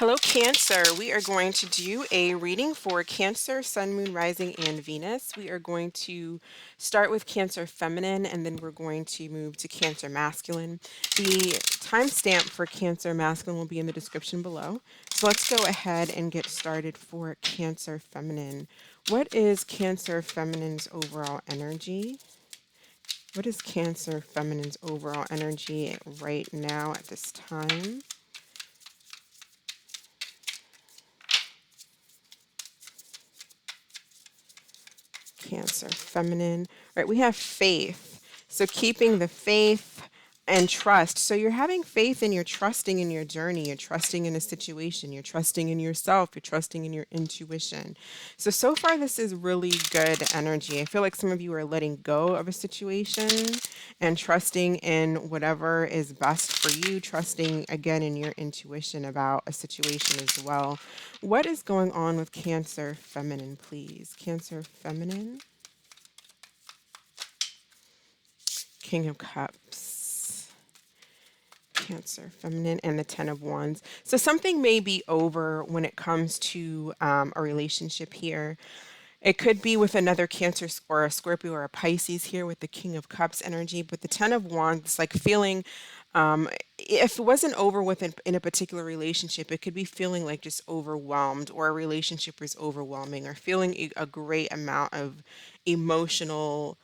Hello, Cancer. We are going to do a reading for Cancer, Sun, Moon, Rising, and Venus. We are going to start with Cancer Feminine, and then we're going to move to Cancer Masculine. The timestamp for Cancer Masculine will be in the description below. So let's go ahead and get started for Cancer Feminine. What is Cancer Feminine's overall energy? What is Cancer Feminine's overall energy right now at this time? Cancer, feminine. Right, we have faith. So keeping the faith and trust. So you're having faith and you're trusting in your journey. You're trusting in a situation. You're trusting in yourself. You're trusting in your intuition. So far, this is really good energy. I feel like some of you are letting go of a situation and trusting in whatever is best for you, trusting again in your intuition about a situation as well. What is going on with Cancer Feminine, please? Cancer Feminine. King of Cups. Cancer Feminine and the Ten of Wands. So something may be over when it comes to a relationship here. It could be with another Cancer or a Scorpio or a Pisces here with the King of Cups energy, but the Ten of Wands, like feeling, if it wasn't over with in a particular relationship, it could be feeling like just overwhelmed, or a relationship is overwhelming, or feeling a great amount of emotional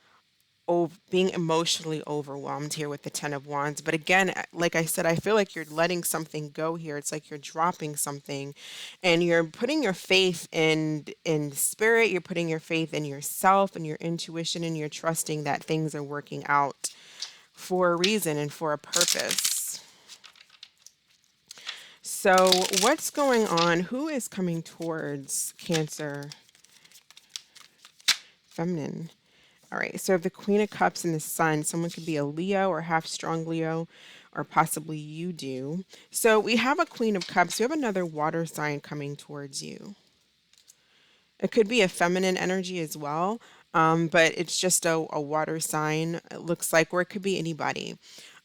being emotionally overwhelmed here with the Ten of Wands. But again, like I said, I feel like you're letting something go here. It's like you're dropping something and you're putting your faith in spirit, you're putting your faith in yourself and your intuition, and you're trusting that things are working out for a reason and for a purpose. So what's going on? Who is coming towards Cancer Feminine? All right, so the Queen of Cups and the Sun, someone could be a Leo or half strong Leo, or possibly you do. So we have a Queen of Cups. We have another water sign coming towards you. It could be a feminine energy as well, but it's just a water sign, it looks like, or it could be anybody.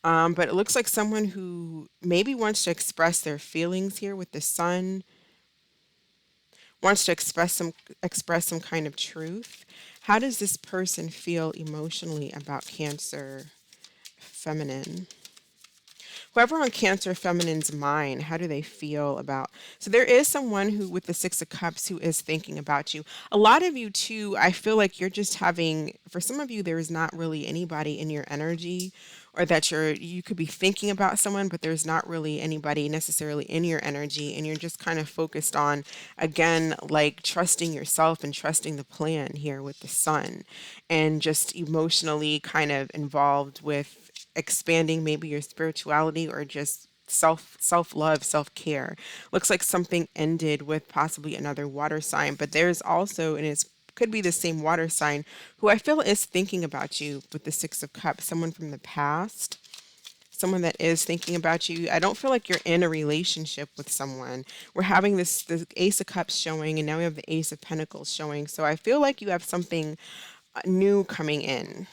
But it looks like someone who maybe wants to express their feelings here with the Sun, wants to express some kind of truth. How does this person feel emotionally about Cancer Feminine? Whoever on Cancer Feminine's mind, how do they feel about? So there is someone who, with the Six of Cups, who is thinking about you. A lot of you too, I feel like you're just having, for some of you, there is not really anybody in your energy, or that you could be thinking about someone, but there's not really anybody necessarily in your energy, and you're just kind of focused on, again, like trusting yourself and trusting the plan here with the Sun, and just emotionally kind of involved with expanding maybe your spirituality, or just self-love, self-care. Looks like something ended with possibly another water sign, but there's also, and it could be the same water sign, who I feel is thinking about you with the Six of Cups, someone from the past, someone that is thinking about you. I don't feel like you're in a relationship with someone. We're having the Ace of Cups showing, and now we have the Ace of Pentacles showing. So I feel like you have something new coming in.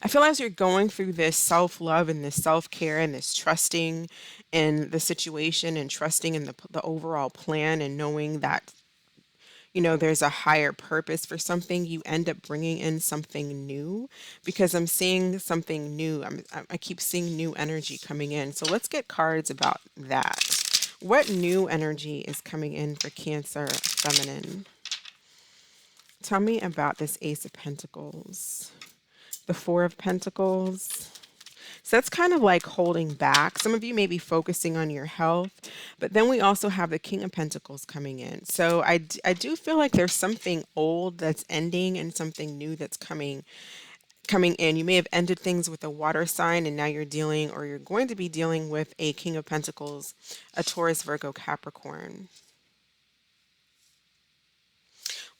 I feel as you're going through this self love and this self care and this trusting in the situation and trusting in the overall plan, and knowing that, there's a higher purpose for something, you end up bringing in something new, because I'm seeing something new. I keep seeing new energy coming in. So let's get cards about that. What new energy is coming in for Cancer Feminine? Tell me about this Ace of Pentacles, the Four of Pentacles. So that's kind of like holding back. Some of you may be focusing on your health, but then we also have the King of Pentacles coming in. So I do feel like there's something old that's ending and something new that's coming in. You may have ended things with a water sign, and now you're dealing, or you're going to be dealing with a King of Pentacles, a Taurus, Virgo, Capricorn.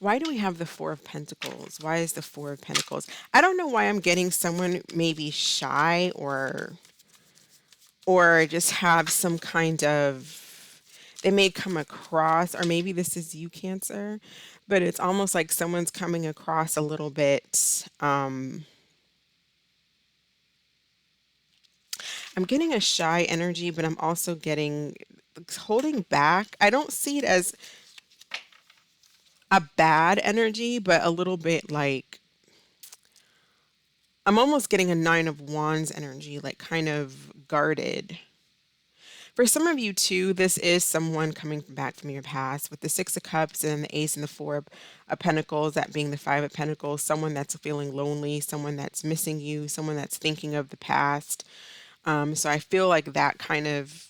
Why do we have the Four of Pentacles? Why is the Four of Pentacles? I don't know why I'm getting someone maybe shy, or just have some kind of, they may come across, or maybe this is you, Cancer, but it's almost like someone's coming across a little bit, I'm getting a shy energy, but I'm also getting holding back. I don't see it as a bad energy, but a little bit like I'm almost getting a Nine of Wands energy, like kind of guarded. For some of you too, this is someone coming back from your past with the Six of Cups and the Ace and the Four of Pentacles, that being the Five of Pentacles, someone that's feeling lonely, someone that's missing you, someone that's thinking of the past. So I feel like that kind of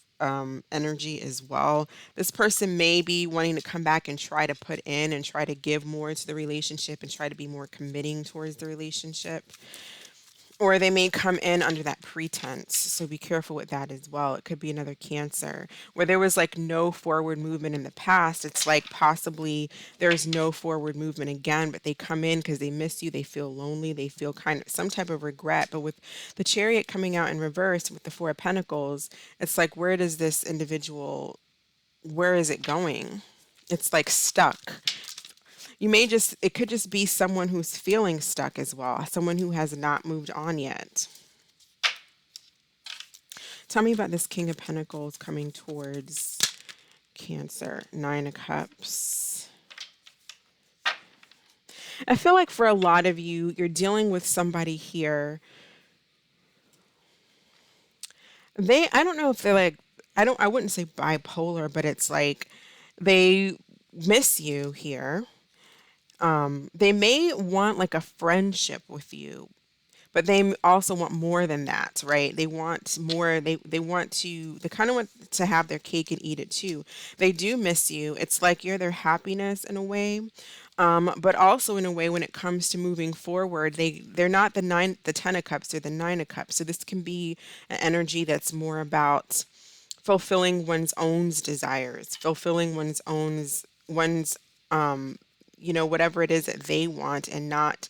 energy as well. This person may be wanting to come back and try to put in and try to give more to the relationship and try to be more committing towards the relationship. Or they may come in under that pretense. So be careful with that as well. It could be another Cancer where there was like no forward movement in the past. It's like possibly there's no forward movement again, but they come in because they miss you. They feel lonely. They feel kind of some type of regret. But with the Chariot coming out in reverse with the Four of Pentacles, it's like, where does this individual, where is it going? It's like stuck. You may just, it could just be someone who's feeling stuck as well, someone who has not moved on yet. Tell me about this King of Pentacles coming towards Cancer, Nine of Cups. I feel like for a lot of you, you're dealing with somebody here. I don't know if they're like, I wouldn't say bipolar, but it's like they miss you here. They may want like a friendship with you, but they also want more than that, right? They want more. They want to, they kind of want to have their cake and eat it too. They do miss you. It's like you're their happiness in a way. But also in a way when it comes to moving forward, they're not the 10 of cups, they're the 9 of cups. So this can be an energy that's more about fulfilling one's own desires, fulfilling one's whatever it is that they want, and not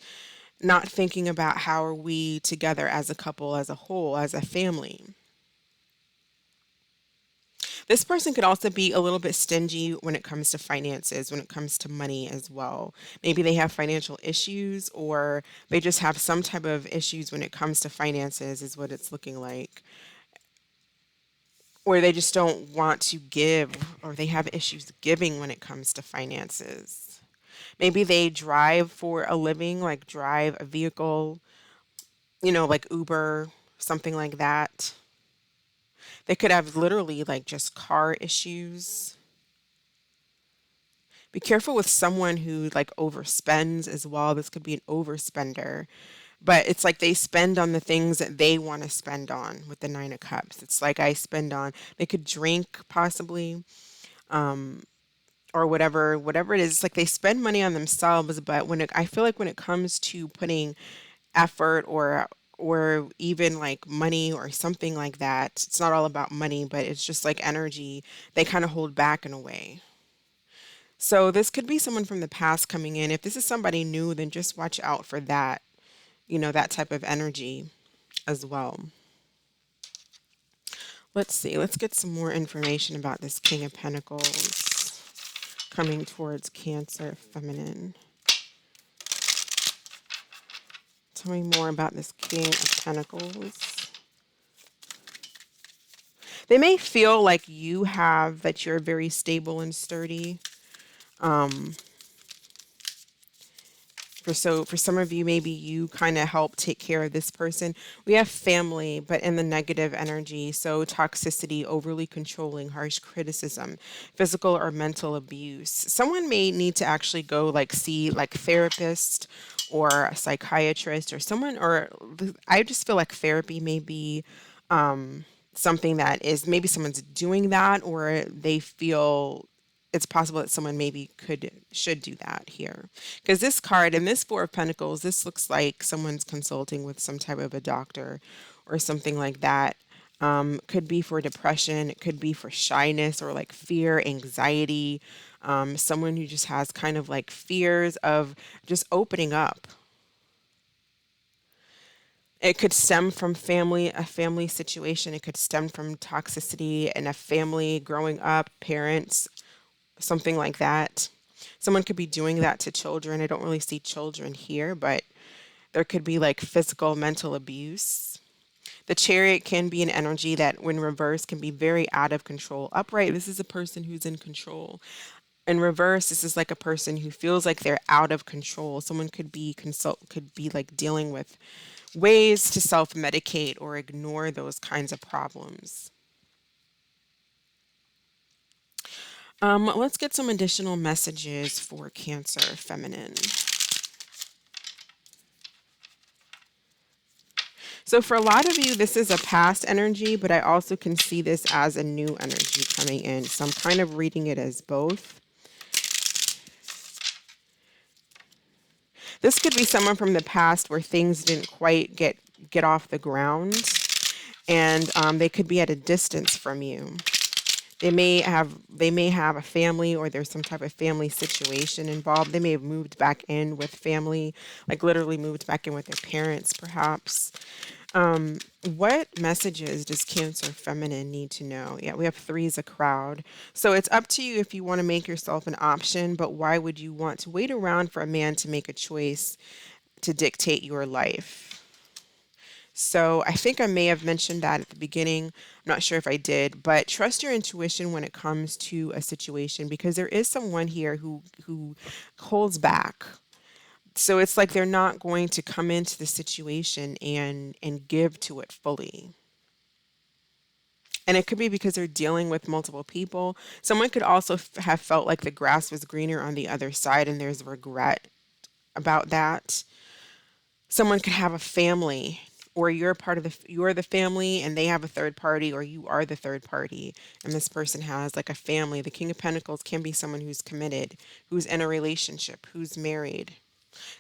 thinking about how are we together as a couple, as a whole, as a family. This person could also be a little bit stingy when it comes to finances, when it comes to money as well. Maybe they have financial issues, or they just have some type of issues when it comes to finances, is what it's looking like. Or they just don't want to give, or they have issues giving when it comes to finances. Maybe they drive for a living, like drive a vehicle, like Uber, something like that. They could have literally like just car issues. Be careful with someone who like overspends as well. This could be an overspender. But it's like they spend on the things that they want to spend on with the 9 of cups. It's like I spend on, they could drink possibly, or whatever it is. It's like they spend money on themselves, but I feel like when it comes to putting effort or even like money or something like that, it's not all about money, but it's just like energy. They kind of hold back in a way. So this could be someone from the past coming in. If this is somebody new, then just watch out for that, that type of energy as well. Let's see. Let's get some more information about this King of Pentacles coming towards Cancer feminine. Tell me more about this King of Pentacles. They may feel like that you're very stable and sturdy. For some of you, maybe you kind of help take care of this person. We have family, but in the negative energy. So toxicity, overly controlling, harsh criticism, physical or mental abuse. Someone may need to actually go like see like therapist or a psychiatrist or someone, or I just feel like therapy may be something that is, maybe someone's doing that, or they feel it's possible that someone maybe should do that here. Because this card and this Four of Pentacles, this looks like someone's consulting with some type of a doctor or something like that. Could be for depression, it could be for shyness or like fear, anxiety. Someone who just has kind of like fears of just opening up. It could stem from a family situation. It could stem from toxicity in a family growing up, parents, something like that. Someone could be doing that to children. I don't really see children here, but there could be like physical, mental abuse. The Chariot can be an energy that, when reversed, can be very out of control. Upright, this is a person who's in control. In reverse, this is like a person who feels like they're out of control. Someone could be like dealing with ways to self-medicate or ignore those kinds of problems. Let's get some additional messages for Cancer feminine. So for a lot of you, this is a past energy, but I also can see this as a new energy coming in. So I'm kind of reading it as both. This could be someone from the past where things didn't quite get off the ground, and they could be at a distance from you. They may have a family, or there's some type of family situation involved. They may have moved back in with family, like literally moved back in with their parents, perhaps. What messages does Cancer feminine need to know? Yeah, we have three as a crowd. So it's up to you if you want to make yourself an option, but why would you want to wait around for a man to make a choice to dictate your life? So I think I may have mentioned that at the beginning. I'm not sure if I did, but trust your intuition when it comes to a situation, because there is someone here who holds back. So it's like they're not going to come into the situation and give to it fully. And it could be because they're dealing with multiple people. Someone could also have felt like the grass was greener on the other side, and there's regret about that. Someone could have a family, or you're the family and they have a third party, or you are the third party and this person has like a family. The King of Pentacles can be someone who's committed, who's in a relationship, who's married.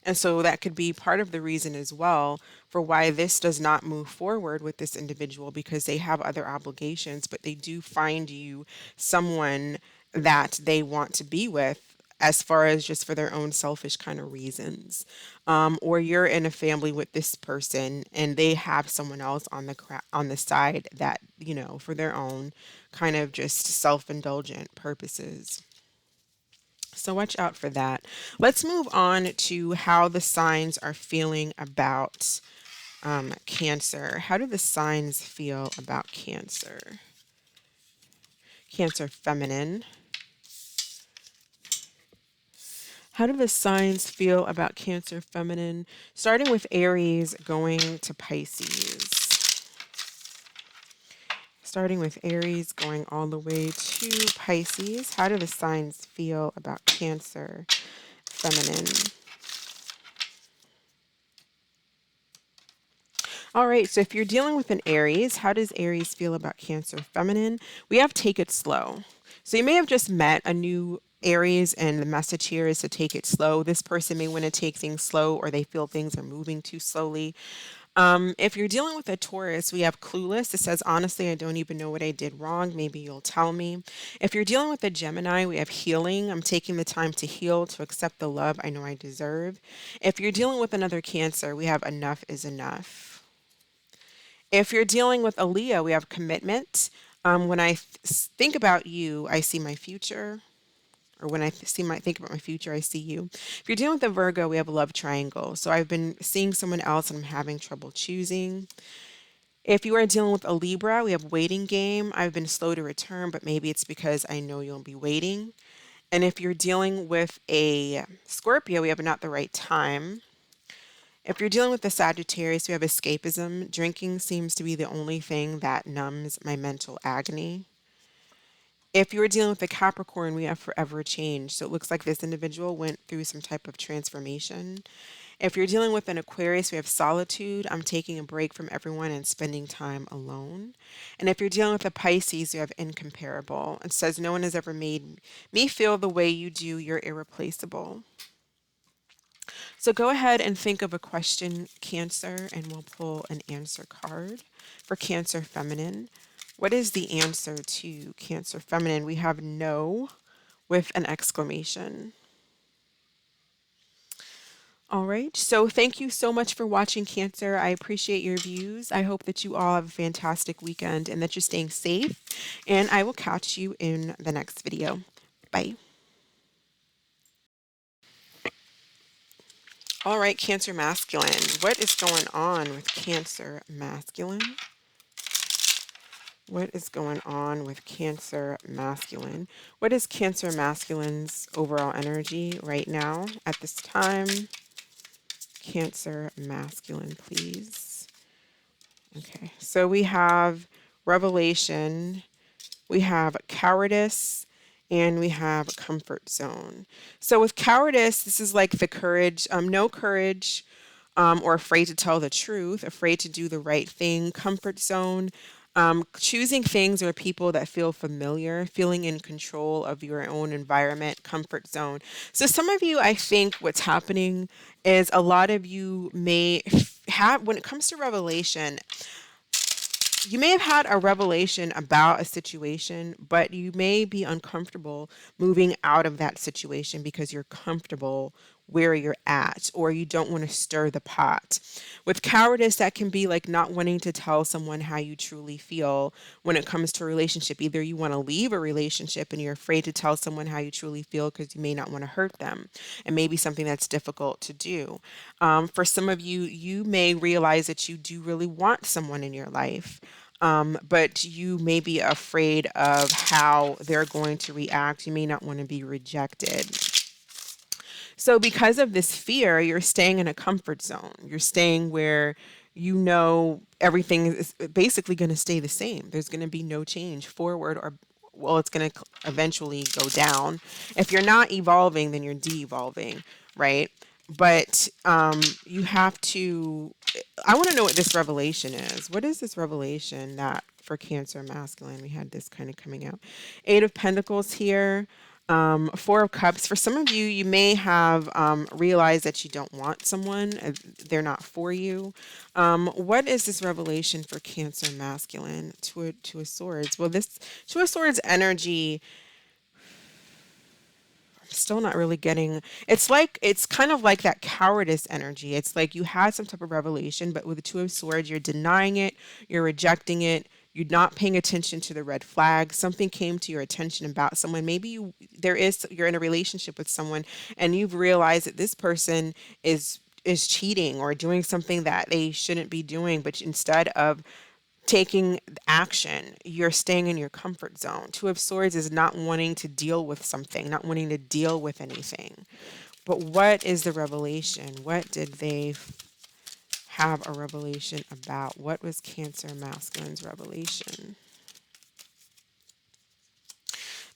And so that could be part of the reason as well for why this does not move forward with this individual, because they have other obligations, but they do find you someone that they want to be with, as far as just for their own selfish kind of reasons. Or you're in a family with this person and they have someone else on on the side that, for their own kind of just self-indulgent purposes. So watch out for that. Let's move on to how the signs are feeling about Cancer. How do the signs feel about Cancer? Cancer feminine. How do the signs feel about Cancer feminine? Starting with Aries, going to Pisces. Starting with Aries, going all the way to Pisces. How do the signs feel about Cancer feminine? All right, so if you're dealing with an Aries, how does Aries feel about Cancer feminine? We have take it slow. So you may have just met a new Aries, and the message here is to take it slow. This person may want to take things slow, or they feel things are moving too slowly. If you're dealing with a Taurus, we have clueless. It says, honestly, I don't even know what I did wrong. Maybe you'll tell me. If you're dealing with a Gemini, we have healing. I'm taking the time to heal, to accept the love I know I deserve. If you're dealing with another Cancer, we have enough is enough. If you're dealing with a Leo, we have commitment. When I think about you, I see my future. Or when I think about my future, I see you. If you're dealing with a Virgo, we have a love triangle. So I've been seeing someone else and I'm having trouble choosing. If you are dealing with a Libra, we have waiting game. I've been slow to return, but maybe it's because I know you'll be waiting. And if you're dealing with a Scorpio, we have not the right time. If you're dealing with the Sagittarius, we have escapism. Drinking seems to be the only thing that numbs my mental agony. If you're dealing with the Capricorn, we have forever change. So it looks like this individual went through some type of transformation. If you're dealing with an Aquarius, we have solitude. I'm taking a break from everyone and spending time alone. And if you're dealing with a Pisces, you have incomparable. It says, no one has ever made me feel the way you do. You're irreplaceable. So go ahead and think of a question, Cancer, and we'll pull an answer card for Cancer feminine. What is the answer to Cancer feminine? We have no with an exclamation. All right. So thank you so much for watching, Cancer. I appreciate your views. I hope that you all have a fantastic weekend and that you're staying safe. And I will catch you in the next video. Bye. All right, Cancer masculine. What is going on with Cancer masculine? What is going on with Cancer masculine? What is Cancer masculine's overall energy right now at this time? Cancer masculine, please. Okay, so we have revelation, we have cowardice, and we have comfort zone. So with cowardice, this is like the courage, no courage, or afraid to tell the truth, afraid to do the right thing. Comfort zone, choosing things or people that feel familiar, feeling in control of your own environment. Comfort zone. So some of you, I think what's happening is a lot of you may have, when it comes to revelation, you may have had a revelation about a situation, but you may be uncomfortable moving out of that situation because you're comfortable where you're at, or you don't want to stir the pot. With cowardice, that can be like not wanting to tell someone how you truly feel when it comes to a relationship. Either you want to leave a relationship and you're afraid to tell someone how you truly feel because you may not want to hurt them. And maybe something that's difficult to do. For some of you, you may realize that you do really want someone in your life. But you may be afraid of how they're going to react. You may not want to be rejected. So, because of this fear, you're staying in a comfort zone. You're staying where you know everything is basically going to stay the same. There's going to be no change forward, or, well, it's going to eventually go down. If you're not evolving, then you're de evolving, right? But you have to. I want to know what this revelation is. What is this revelation that for Cancer masculine? We had this kind of coming out. Eight of Pentacles here. Four of Cups. For some of you, you may have realized that you don't want someone. They're not for you. What is this revelation for Cancer masculine? Two of Swords. Well, this Two of Swords energy, still not really getting. It's kind of like that cowardice energy. It's like you had some type of revelation, but with the Two of Swords, you're denying it, you're rejecting it, you're not paying attention to the red flags. Something came to your attention about someone. Maybe you're in a relationship with someone and you've realized that this person is cheating or doing something that they shouldn't be doing, but instead of taking action, you're staying in your comfort zone. Two of Swords is not wanting to deal with something, not wanting to deal with anything. But what is the revelation? What did they have a revelation about? What was Cancer masculine's revelation?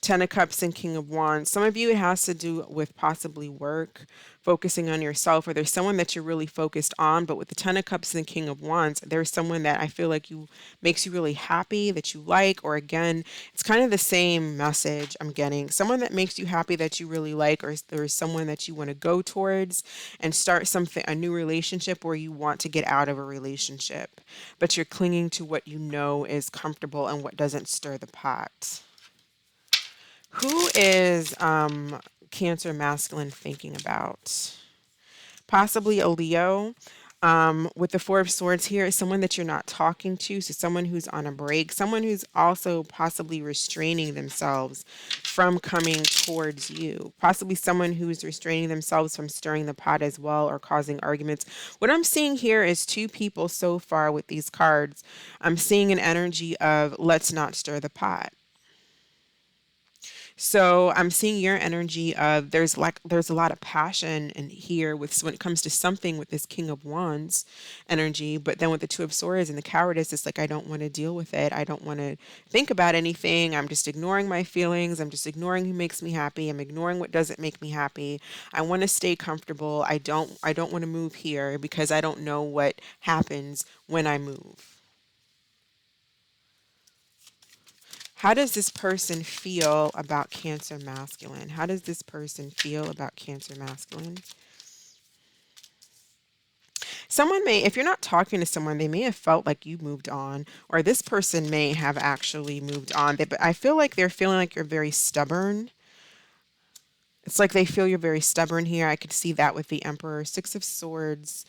Ten of Cups and King of Wands. Some of you, it has to do with possibly work, focusing on yourself, or there's someone that you're really focused on. But with the Ten of Cups and King of Wands, there's someone that I feel like you makes you really happy, that you like, or again, it's kind of the same message I'm getting. Someone that makes you happy that you really like, or there's someone that you want to go towards and start something, a new relationship, or you want to get out of a relationship, but you're clinging to what you know is comfortable and what doesn't stir the pot. Who is Cancer masculine thinking about? Possibly a Leo. With the Four of Swords here, is someone that you're not talking to. So someone who's on a break, someone who's also possibly restraining themselves from coming towards you. Possibly someone who's restraining themselves from stirring the pot as well or causing arguments. What I'm seeing here is two people so far with these cards. I'm seeing an energy of let's not stir the pot. So I'm seeing your energy of there's a lot of passion in here with when it comes to something with this King of Wands energy, but then with the Two of Swords and the cowardice, it's like I don't want to deal with it. I don't want to think about anything. I'm just ignoring my feelings. I'm just ignoring who makes me happy. I'm ignoring what doesn't make me happy. I want to stay comfortable. I don't want to move here because I don't know what happens when I move. How does this person feel about Cancer masculine? How does this person feel about Cancer masculine? Someone may, if you're not talking to someone, they may have felt like you moved on, or this person may have actually moved on. But I feel like they're feeling like you're very stubborn. It's like they feel you're very stubborn here. I could see that with the Emperor. Six of Swords.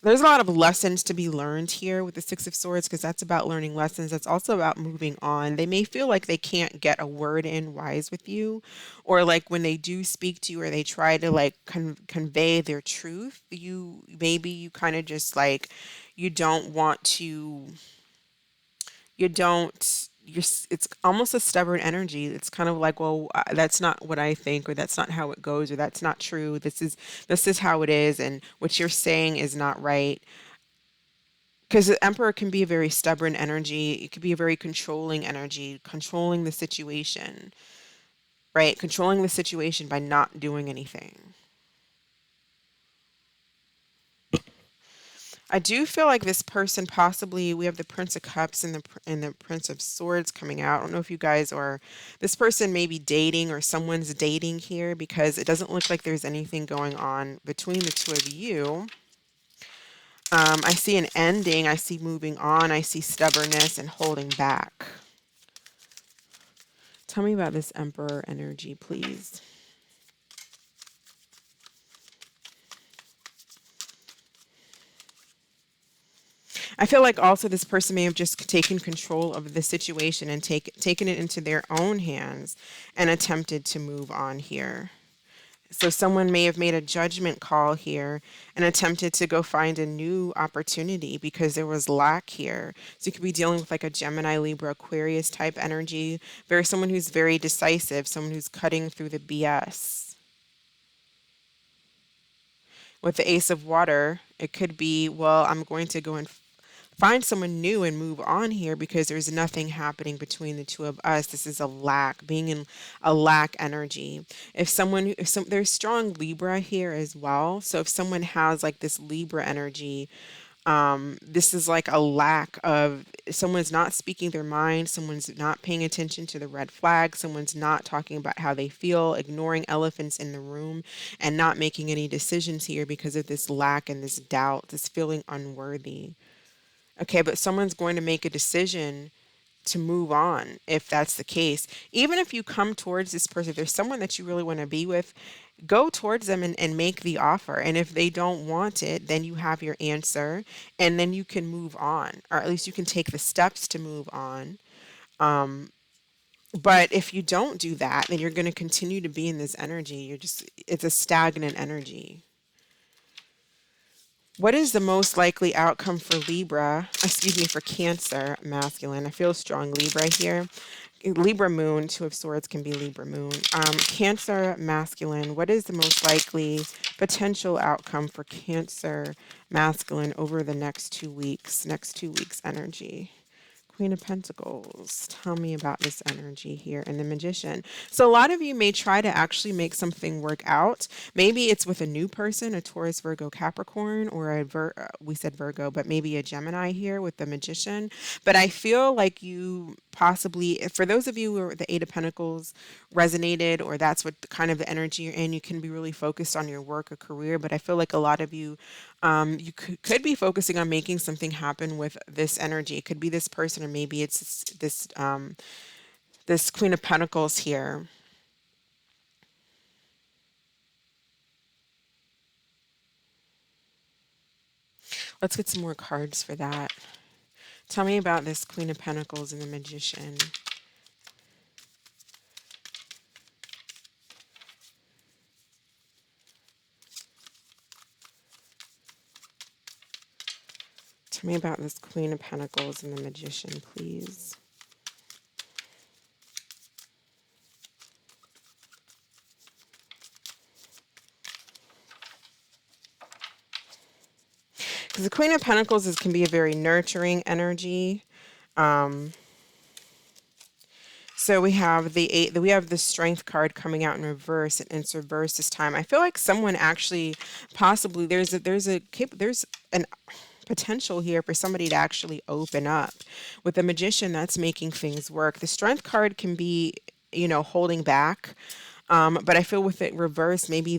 There's a lot of lessons to be learned here with the Six of Swords because that's about learning lessons. That's also about moving on. They may feel like they can't get a word in wise with you, or like when they do speak to you or they try to like convey their truth, you kind of just like you don't want to. You don't, it's almost a stubborn energy. It's kind of like, well, that's not what I think, or that's not how it goes, or that's not true. This is how it is, and what you're saying is not right. Because the emperor can be a very stubborn energy. It could be a very controlling energy, controlling the situation, right? Controlling the situation by not doing anything. I do feel like this person possibly, we have the Prince of Cups and the Prince of Swords coming out. I don't know if you guys are, this person may be dating or someone's dating here, because it doesn't look like there's anything going on between the two of you. I see an ending. I see moving on. I see stubbornness and holding back. Tell me about this Emperor energy, please. I feel like also this person may have just taken control of the situation and taken it into their own hands and attempted to move on here. So someone may have made a judgment call here and attempted to go find a new opportunity because there was lack here. So you could be dealing with like a Gemini, Libra, Aquarius type energy. Someone who's very decisive, someone who's cutting through the BS. With the Ace of Water, it could be, well, I'm going to go and find someone new and move on here because there's nothing happening between the two of us. This is a lack, being in a lack energy. There's strong Libra here as well. So if someone has like this Libra energy, this is like a lack of, someone's not speaking their mind, someone's not paying attention to the red flag, someone's not talking about how they feel, ignoring elephants in the room, and not making any decisions here because of this lack and this doubt, this feeling unworthy. Okay, but someone's going to make a decision to move on if that's the case. Even if you come towards this person, if there's someone that you really want to be with, go towards them and make the offer. And if they don't want it, then you have your answer and then you can move on, or at least you can take the steps to move on. But if you don't do that, then you're going to continue to be in this energy. It's a stagnant energy. What is the most likely outcome for Libra? Excuse me, for Cancer, masculine. I feel strong Libra here. Libra Moon, Two of Swords can be Libra Moon. Cancer, masculine. What is the most likely potential outcome for Cancer, masculine over the next 2 weeks? Next 2 weeks energy. Queen of Pentacles. Tell me about this energy here. And the Magician. So a lot of you may try to actually make something work out. Maybe it's with a new person, a Taurus, Virgo, Capricorn, or we said Virgo, but maybe a Gemini here with the Magician. But I feel like you possibly, for those of you who the Eight of Pentacles resonated, or that's what kind of the energy you're in, you can be really focused on your work or career. But I feel like a lot of you, you could be focusing on making something happen with this energy. It could be this person, or maybe it's this Queen of Pentacles here. Let's get some more cards for that. Tell me about this Queen of Pentacles and the Magician. Tell me about this Queen of Pentacles and the Magician, please. Because the Queen of Pentacles can be a very nurturing energy. So we have the eight. We have the Strength card coming out in reverse, and it's reversed this time. I feel like someone actually, possibly, there's an potential here for somebody to actually open up. With the Magician, that's making things work. The Strength card can be, holding back. But I feel with it reversed, maybe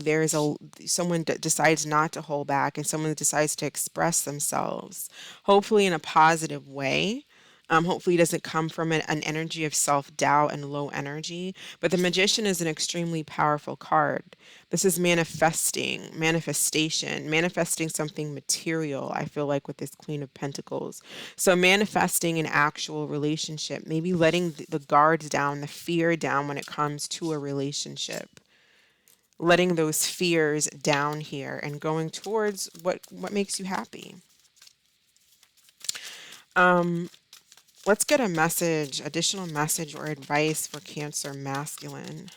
someone decides not to hold back, and someone decides to express themselves, hopefully in a positive way. Hopefully it doesn't come from an energy of self-doubt and low energy. But the Magician is an extremely powerful card. This is manifestation, manifesting something material, I feel like, with this Queen of Pentacles. So manifesting an actual relationship, maybe letting the guards down, the fear down when it comes to a relationship. Letting those fears down here and going towards what makes you happy. Let's get a message, additional message or advice for Cancer masculine.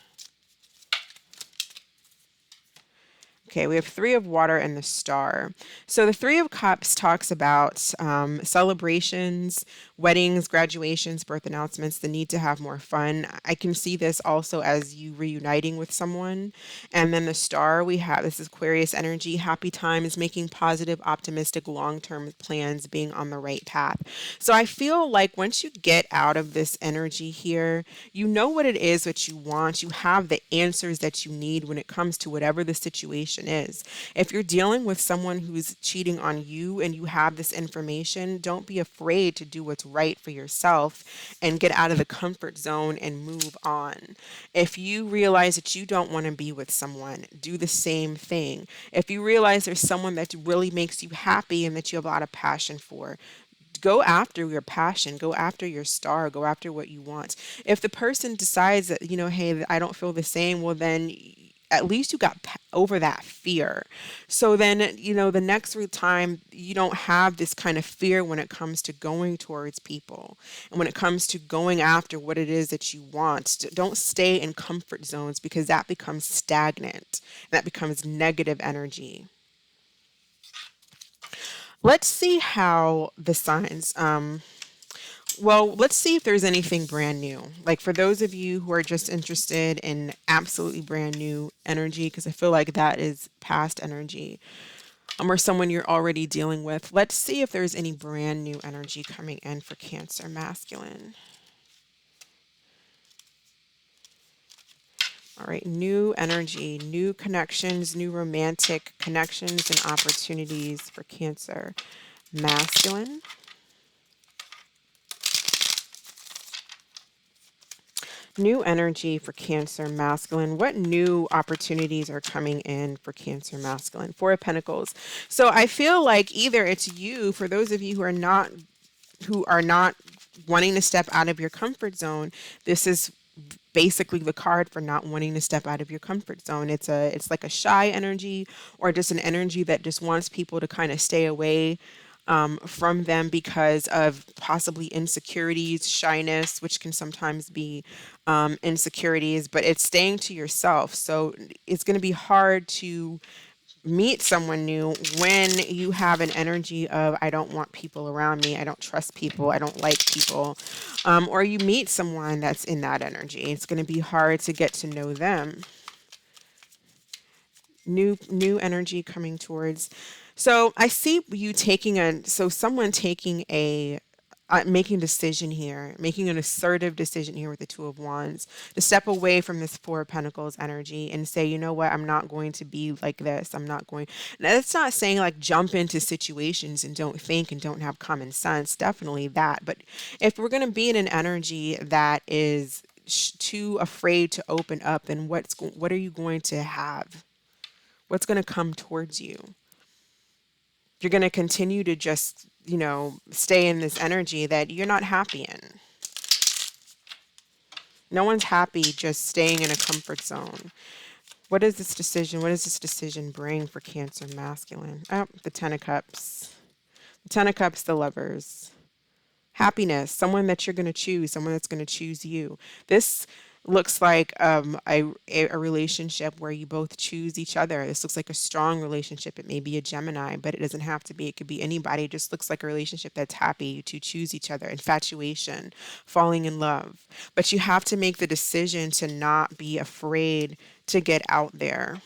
Okay, we have Three of Water and the Star. So the Three of Cups talks about celebrations, weddings, graduations, birth announcements, the need to have more fun. I can see this also as you reuniting with someone. And then the Star, we have this is Aquarius energy, happy times, making positive, optimistic, long-term plans, being on the right path. So I feel like once you get out of this energy here, you know what it is that you want. You have the answers that you need when it comes to whatever the situation is. If you're dealing with someone who's cheating on you and you have this information, don't be afraid to do what's right for yourself and get out of the comfort zone and move on. If you realize that you don't want to be with someone, do the same thing. If you realize there's someone that really makes you happy and that you have a lot of passion for, go after your passion, go after your star, go after what you want. If the person decides that, hey, I don't feel the same, well, then at least you got over that fear. So then, the next time you don't have this kind of fear when it comes to going towards people and when it comes to going after what it is that you want. Don't stay in comfort zones because that becomes stagnant and that becomes negative energy. Let's see how the signs, well, let's see if there's anything brand new. Like for those of you who are just interested in absolutely brand new energy, because I feel like that is past energy, or someone you're already dealing with. Let's see if there's any brand new energy coming in for Cancer masculine. All right, new energy, new connections, new romantic connections and opportunities for Cancer masculine. New energy for Cancer masculine. What new opportunities are coming in for Cancer masculine? Four of Pentacles. So I feel like either it's you, for those of you who are not wanting to step out of your comfort zone, this is basically the card for not wanting to step out of your comfort zone. It's like a shy energy or just an energy that just wants people to kind of stay away from them because of possibly insecurities, shyness, which can sometimes be insecurities, but it's staying to yourself. So it's going to be hard to meet someone new when you have an energy of I don't want people around me, I don't trust people, I don't like people, or you meet someone that's in that energy. It's going to be hard to get to know them. New energy coming towards. So I see you someone taking a making a decision here, making an assertive decision here with the Two of Wands to step away from this Four of Pentacles energy and say, you know what, I'm not going to be like this. I'm not going. Now, that's not saying like jump into situations and don't think and don't have common sense. Definitely that. But if we're going to be in an energy that is too afraid to open up, then what are you going to have? What's going to come towards you? You're going to continue to just, stay in this energy that you're not happy in. No one's happy just staying in a comfort zone. What is this decision? What does this decision bring for Cancer masculine? Oh, the Ten of Cups. The Ten of Cups, the Lovers. Happiness, someone that you're going to choose, someone that's going to choose you. This looks like a relationship where you both choose each other. This looks like a strong relationship. It may be a Gemini, but it doesn't have to be. It could be anybody. It just looks like a relationship that's happy to choose each other. Infatuation, falling in love. But you have to make the decision to not be afraid to get out there.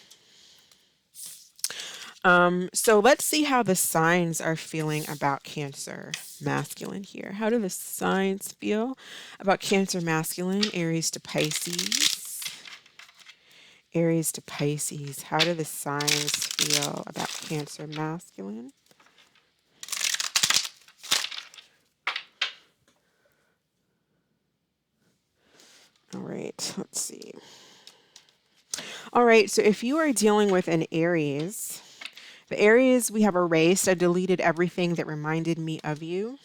So let's see how the signs are feeling about Cancer masculine here. How do the signs feel about Cancer masculine? Aries to Pisces. Aries to Pisces. How do the signs feel about Cancer masculine? All right, let's see. All right, so if you are dealing with an Aries, the Aries, we have erased. I deleted everything that reminded me of you.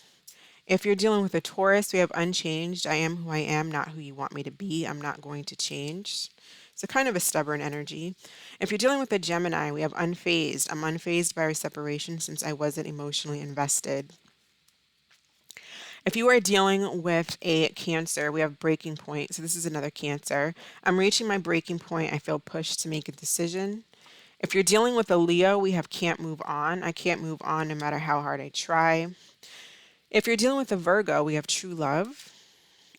If you're dealing with a Taurus, we have unchanged. I am who I am, not who you want me to be. I'm not going to change. So kind of a stubborn energy. If you're dealing with a Gemini, we have unfazed. I'm unfazed by our separation since I wasn't emotionally invested. If you are dealing with a Cancer, we have breaking point. So this is another Cancer. I'm reaching my breaking point. I feel pushed to make a decision. If you're dealing with a Leo, we have can't move on. I can't move on no matter how hard I try. If you're dealing with a Virgo, we have true love.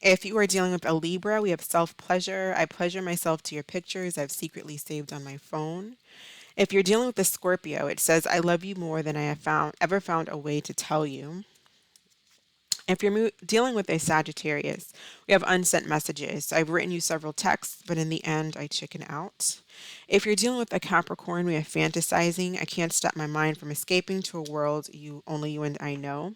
If you are dealing with a Libra, we have self-pleasure. I pleasure myself to your pictures I've secretly saved on my phone. If you're dealing with a Scorpio, it says, I love you more than I have ever found a way to tell you. If you're dealing with a Sagittarius, we have unsent messages. I've written you several texts, but in the end, I chicken out. If you're dealing with a Capricorn, we have fantasizing. I can't stop my mind from escaping to a world only you and I know.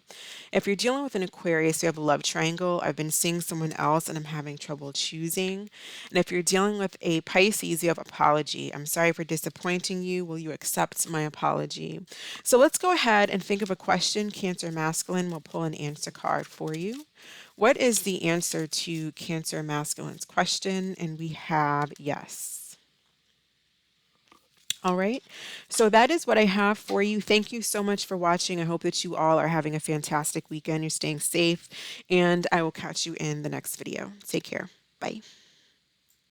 If you're dealing with an Aquarius, we have a love triangle. I've been seeing someone else and I'm having trouble choosing. And if you're dealing with a Pisces, you have apology. I'm sorry for disappointing you. Will you accept my apology? So let's go ahead and think of a question. Cancer masculine will pull an answer card for you. What is the answer to Cancer masculine's question? And we have yes. All right. So that is what I have for you. Thank you so much for watching. I hope that you all are having a fantastic weekend. You're staying safe, and I will catch you in the next video. Take care. Bye.